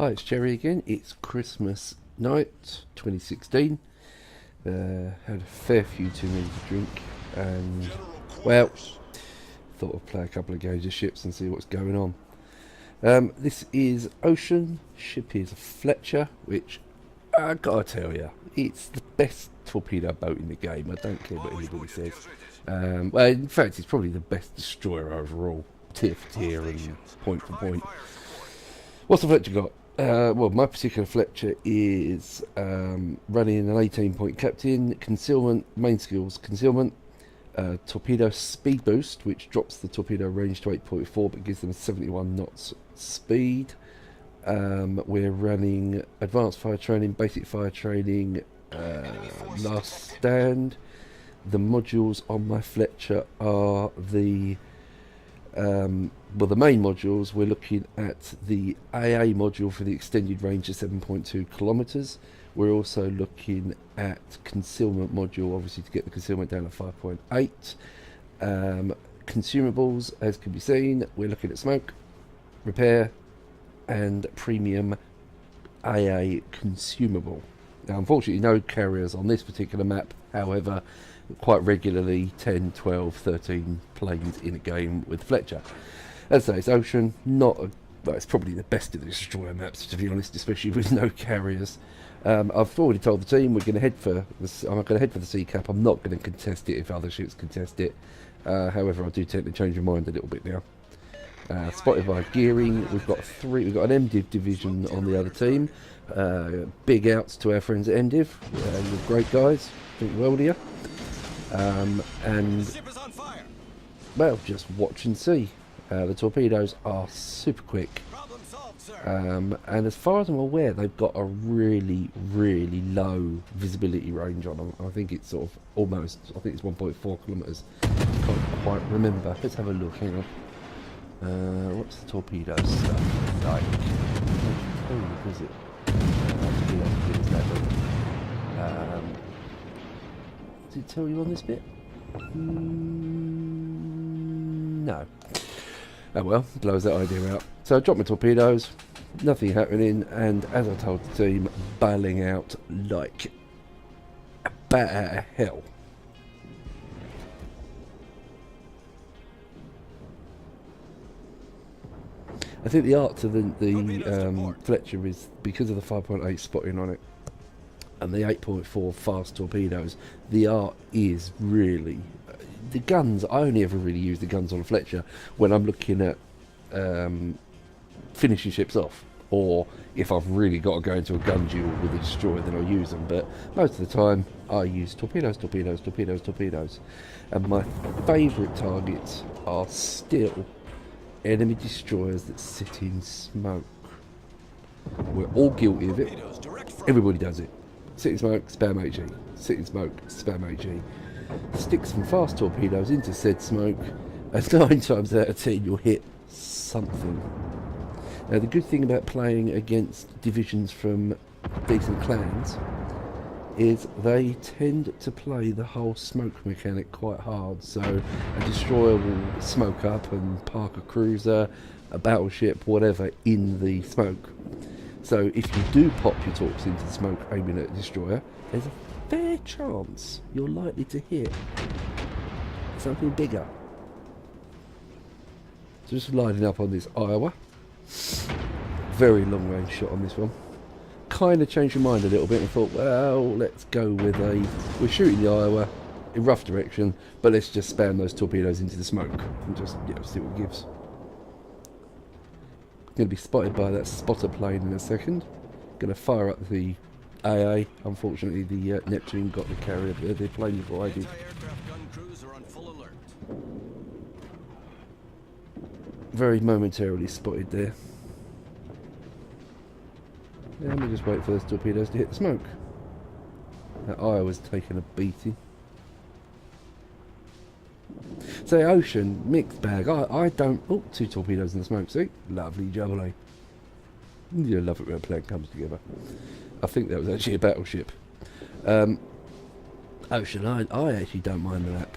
Hi, it's Jerry again. It's Christmas night 2016. Had a fair few too many to drink, and well, thought I'd play a couple of games of ships and see what's going on. This is Ocean. Ship is Fletcher, which I gotta tell you, it's the best torpedo boat in the game. I don't care what anybody says. Well, in fact, it's probably the best destroyer overall, tier for tier and point for point. What's the Fletcher got? Well, my particular Fletcher is running an 18-point captain, concealment, main skills, concealment, torpedo speed boost, which drops the torpedo range to 8.4 but gives them 71 knots speed. We're running advanced fire training, basic fire training, last stand. The modules on my Fletcher are the well, the main modules. We're looking at the AA module for the extended range of 7.2 kilometers. We're also looking at concealment module, obviously to get the concealment down to 5.8. Consumables, as can be seen, we're looking at smoke, repair, and premium AA consumable. Now, unfortunately, no carriers on this particular map. However, quite regularly 10, 12, 13 planes in a game with Fletcher. As I say, it's Ocean, not a, well, it's probably the best of the destroyer maps, to be honest, especially with no carriers. I've already told the team we're going to head for the, I'm going to head for the sea cap. I'm not going to contest it if other ships contest it. However, I do tend to change my mind a little bit now. Spotted by gearing, we've got an MDiv division on the other team. Big outs to our friends at MDiv. You're great guys. Think well of you. And well, just watch and see. The torpedoes are super quick, and as far as I'm aware, they've got a really low visibility range on them. I think it's sort of almost, I think it's 1.4 kilometers. Can't quite remember. Let's have a look. Hang on. What's the torpedo stuff like? Oh, is it? Does it tell you on this bit? No. Oh well, blows that idea out. So I dropped my torpedoes, nothing happening, and as I told the team, bailing out like a bat out of hell. I think the art to the Fletcher is because of the 5.8 spotting on it and the 8.4 fast torpedoes. The art is really the guns. I only ever really use the guns on a Fletcher when I'm looking at finishing ships off, or if I've really got to go into a gun duel with a destroyer, then I'll use them. But most of the time I use torpedoes, and my favourite targets are still enemy destroyers that sit in smoke. We're all guilty of it. Everybody does it. Sit in smoke, spam HE. Sit in smoke, spam HE. Stick some fast torpedoes into said smoke, and 9 times out of 10 you'll hit something. Now, the good thing about playing against divisions from decent clans is they tend to play the whole smoke mechanic quite hard. So a destroyer will smoke up and park a cruiser, a battleship, whatever, in the smoke. So if you do pop your torps into the smoke aiming at a destroyer, there's a fair chance you're likely to hit something bigger. So just lining up on this Iowa. Very long range shot on this one. Kind of changed my mind a little bit and thought, well, let's go with we're shooting the Iowa in rough direction, but let's just spam those torpedoes into the smoke and just see what it gives. Going to be spotted by that spotter plane in a second. Going to fire up the AA. Unfortunately, the Neptune got the carrier, the plane before I did. Very momentarily spotted there. Let me just wait for those torpedoes to hit the smoke. That Iowa's taken a beating. So Ocean, mixed bag. I don't... Oh, 2 torpedoes in the smoke, see? Lovely jubbly. You love it when a plan comes together. I think that was actually a battleship. Ocean, I actually don't mind the map.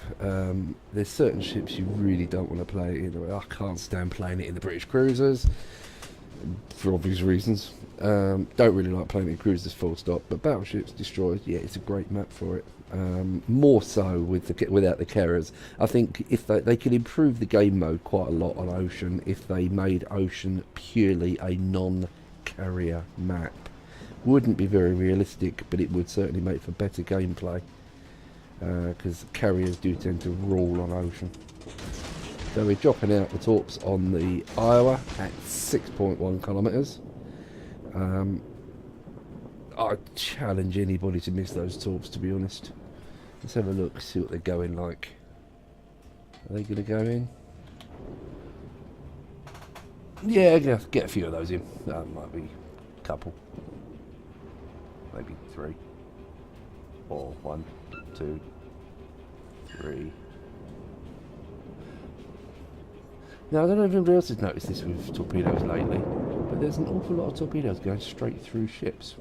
There's certain ships you really don't want to play it in. I can't stand playing it in the British cruisers, for obvious reasons. Don't really like playing in cruisers full stop, but battleships, destroyers, yeah, it's a great map for it. More so without the carriers. I think if they could improve the game mode quite a lot on Ocean if they made Ocean purely a non-carrier map. Wouldn't be very realistic, but it would certainly make for better gameplay, because carriers do tend to rule on Ocean. So we're dropping out the torps on the Iowa at 6.1 kilometres. I challenge anybody to miss those torps, to be honest. Let's have a look, see what they're going like. Are they going to go in? Yeah, get a few of those in. Might be a couple. Maybe 3. Or 1, 2, 3. Now, I don't know if anybody else has noticed this with torpedoes lately, but there's an awful lot of torpedoes going straight through ships.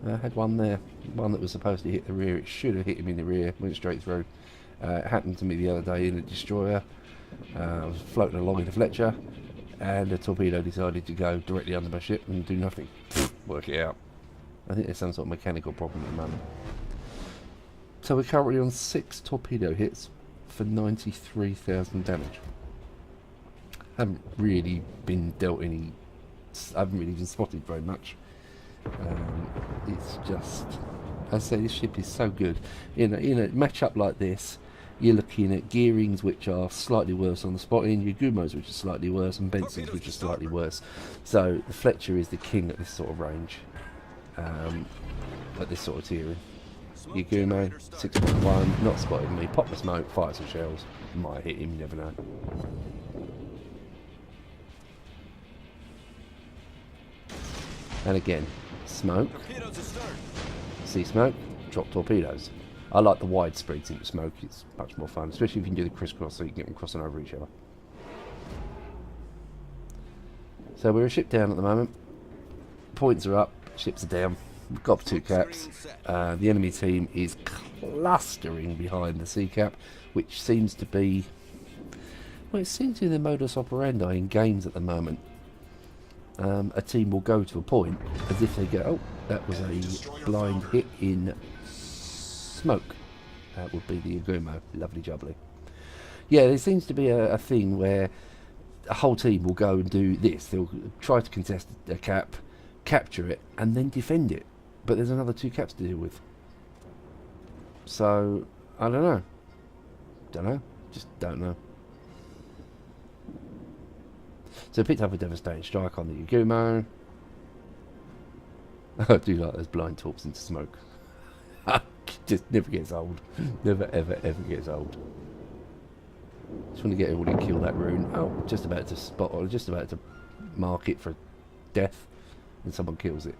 I had one there, one that was supposed to hit the rear. It should have hit him in the rear, went straight through. It happened to me the other day in a destroyer. I was floating along in the Fletcher, and a torpedo decided to go directly under my ship and do nothing. Work it out. I think there's some sort of mechanical problem at the moment. So we're currently on 6 torpedo hits for 93,000 damage. Haven't really been dealt any. I haven't really been spotted very much. It's just, I say, this ship is so good. In a match-up like this, you're looking at gearings which are slightly worse on the spotting, your Gumos which are slightly worse, and Bensons which are slightly worse. So the Fletcher is the king at this sort of range, at this sort of tiering. Your Gumo, 6.1, not spotting me, pop the smoke, fire some shells, might hit him, you never know. And again, smoke, see smoke, drop torpedoes. I like the wide spreads into smoke, it's much more fun, especially if you can do the crisscross so you can get them crossing over each other. So we're a ship down at the moment, points are up, ships are down, we've got 2 caps. The enemy team is clustering behind the C cap, which seems to be, well, it seems to be the modus operandi in games at the moment. A team will go to a point as if they go, oh, that was a blind hit in smoke. That would be the Agumo. Lovely jubbly. Yeah, there seems to be a thing where a whole team will go and do this. They'll try to contest a cap, capture it, and then defend it. But there's another 2 caps to deal with. So, I don't know. Don't know. Just don't know. So picked up a devastating strike on the Yagumo. I do like those blind torps into smoke. Just never gets old. Never ever ever gets old. Just want to get everybody to kill that rune. Oh, just about to spot or just about to mark it for death, and someone kills it.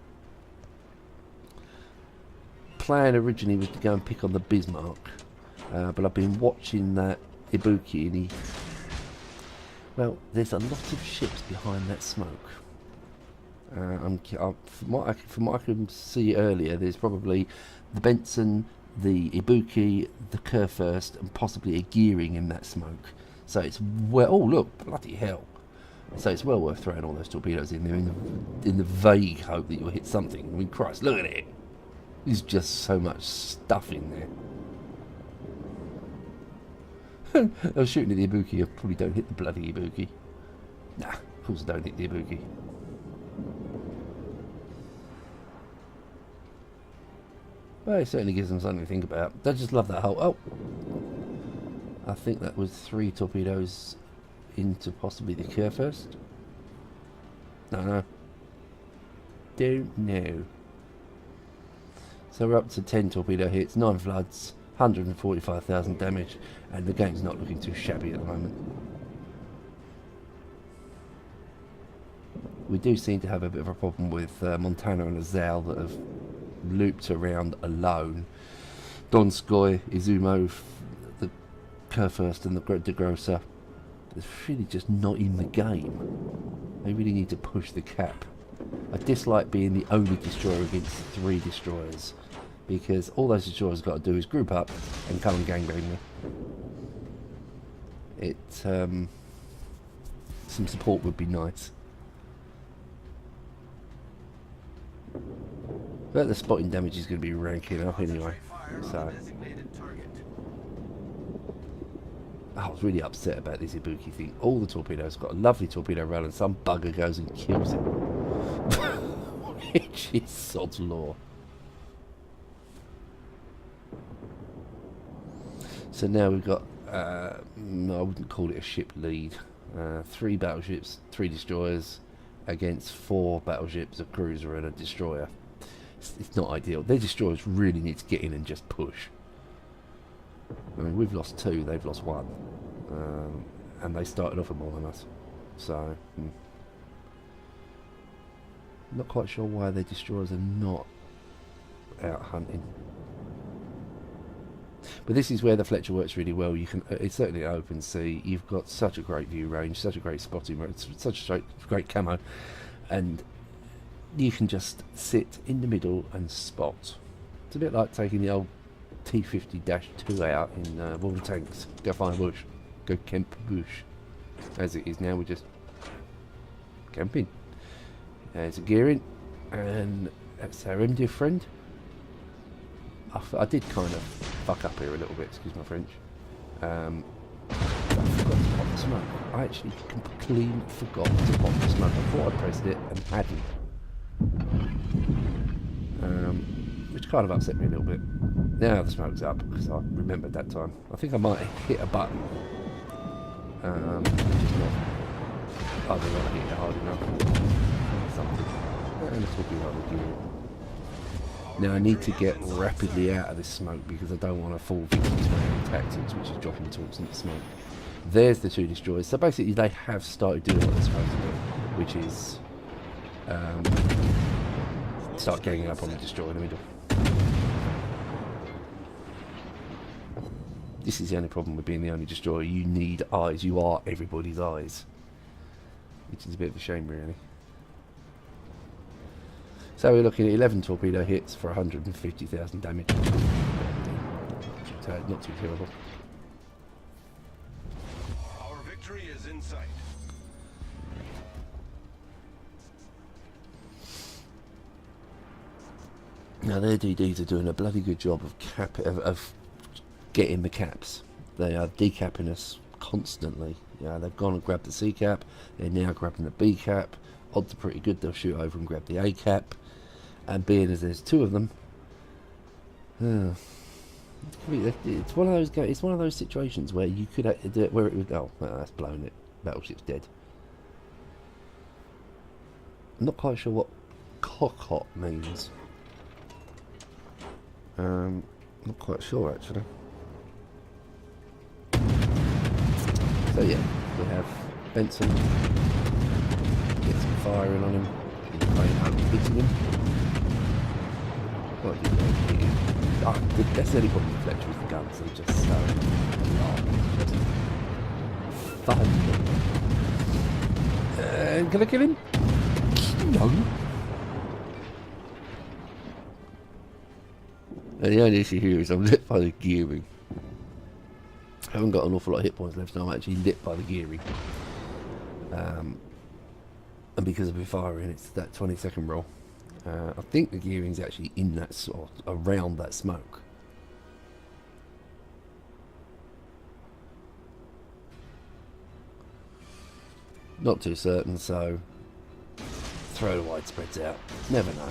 Plan originally was to go and pick on the Bismarck, but I've been watching that Ibuki and he. Well, there's a lot of ships behind that smoke. From what I can see earlier, there's probably the Benson, the Ibuki, the Kurfürst, and possibly a gearing in that smoke. So it's well. Oh look, bloody hell! So it's well worth throwing all those torpedoes in there in the vague hope that you'll hit something. I mean, Christ, look at it! There's just so much stuff in there. I was shooting at the Ibuki, I probably don't hit the bloody Ibuki. Nah, of course I don't hit the Ibuki. But it certainly gives them something to think about. I just love that whole... Oh! I think that was 3 torpedoes into possibly the Kurfürst. No. Don't know. So we're up to 10 torpedo hits, 9 floods, 145,000 damage, and the game's not looking too shabby at the moment. We do seem to have a bit of a problem with Montana and Azal that have looped around alone. Donskoy, Izumo, the Kurfürst and the De Grosser, they're really just not in the game. They really need to push the cap. I dislike being the only destroyer against 3 destroyers, because all those destroyers have got to do is group up and come and gangbang me. Some support would be nice. But the spotting damage is going to be ranking up anyway. So I was really upset about this Ibuki thing. All the torpedoes got a lovely torpedo run and some bugger goes and kills it. Which is sod's law. So now we've got, I wouldn't call it a ship lead. 3 battleships, 3 destroyers against 4 battleships, a cruiser and a destroyer. It's not ideal. Their destroyers really need to get in and just push. I mean, we've lost 2, they've lost 1. And they started off with more than us. So, not quite sure why their destroyers are not out hunting. But this is where the Fletcher works really well. You can, it's certainly an open sea. You've got such a great view range, such a great spotting range, such a great camo, and you can just sit in the middle and spot. It's a bit like taking the old T50-2 out in World of Tanks. Go find a bush, go camp bush. As it is now, we're just camping. There's a gearing, and that's our MDiv friend. I did kind of fuck up here a little bit, excuse my French. I forgot to pop the smoke. I actually completely forgot to pop the smoke. I thought I pressed it and hadn't. Which kind of upset me a little bit. Now the smoke's up, because I remembered that time. I think I might have hit a button. Just not. I don't know, hit it hard enough. Something. And it's talking about the gear. Now I need to get rapidly out of this smoke because I don't want to fall victim to my own tactics, which is dropping torps into smoke. There's the 2 destroyers. So basically they have started doing what they're supposed to do, which is start ganging up on the destroyer in the middle. This is the only problem with being the only destroyer. You need eyes. You are everybody's eyes, which is a bit of a shame, really. So we're looking at 11 torpedo hits for 150,000 damage. So not too terrible. Our victory is in sight. Now their DDs are doing a bloody good job of getting the caps. They are decapping us constantly. Yeah, they've gone and grabbed the C cap. They're now grabbing the B cap. Odds are pretty good. They'll shoot over and grab the A cap. And being as there's 2 of them, it's one of those. It's one of those situations where you could do it where it would. Oh, well, that's blown it. Battleship's dead. I'm not quite sure what cockot means. Not quite sure actually. So yeah, we have Benson. Get some firing on him. Hitting him. What did they do? Oh, that's the only problem with Fletcher with the guns. They're just so fun. Can I kill him? No. And the only issue here is I'm lit by the gearing. I haven't got an awful lot of hit points left, so I'm actually lit by the gearing. And because I've been firing, it's that 20-second roll. I think the gearing's actually in that sort, around that smoke. Not too certain, so throw the widespreads out. Never know.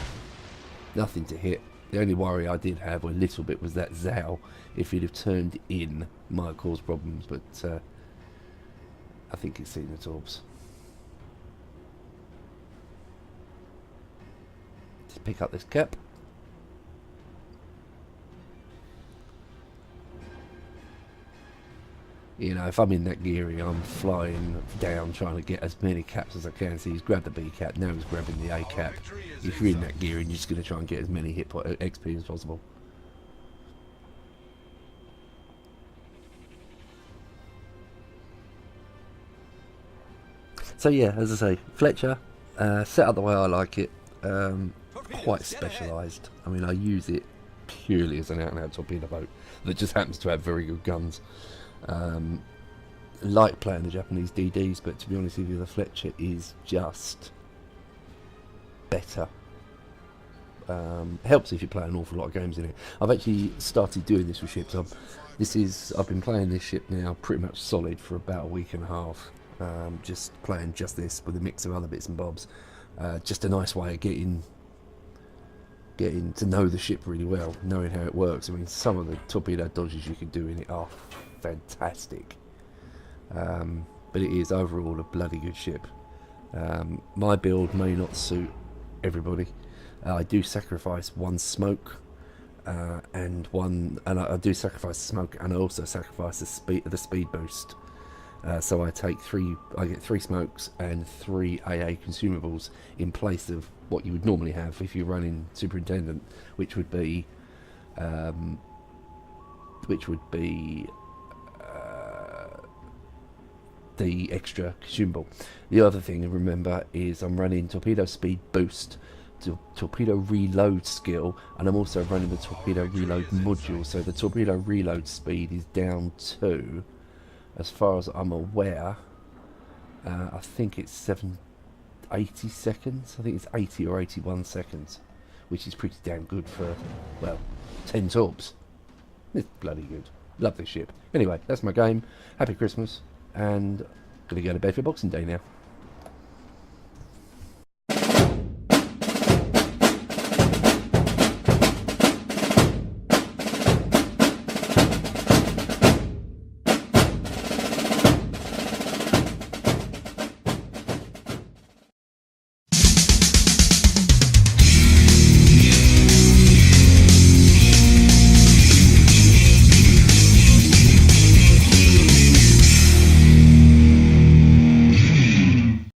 Nothing to hit. The only worry I did have a little bit was that Zhao, if he'd have turned in, might have caused problems, but I think he's seen the torps. Just pick up this cap. You know, if I'm in that gearing, I'm flying down trying to get as many caps as I can. So he's grabbed the B cap, now he's grabbing the A cap. If you're in that gearing, you're just going to try and get as many hit point XP as possible. So yeah, as I say, Fletcher, set up the way I like it, quite specialised. I mean, I use it purely as an out-and-out torpedo boat that just happens to have very good guns. Like playing the Japanese DDs, but to be honest with you, the Fletcher is just better. Helps if you play an awful lot of games in it. I've actually started doing this with ships. I've been playing this ship now pretty much solid for about a week and a half. Just playing just this with a mix of other bits and bobs. Just a nice way of getting to know the ship really well, knowing how it works. I mean, some of the torpedo dodges you can do in it are fantastic. But it is overall a bloody good ship. My build may not suit everybody. I do sacrifice one smoke and I do sacrifice smoke, and I also sacrifice the speed boost. So I get 3 smokes and 3 AA consumables in place of what you would normally have if you're running Superintendent, which would be the extra consumable. The other thing to remember is I'm running torpedo speed boost, torpedo reload skill, and I'm also running the torpedo reload module, so the torpedo reload speed is down to, as far as I'm aware, I think it's 80 seconds. I think it's 80 or 81 seconds, which is pretty damn good for, well, 10 torps. It's bloody good. Love this ship. Anyway, that's my game. Happy Christmas, and gonna go to bed for Boxing Day now.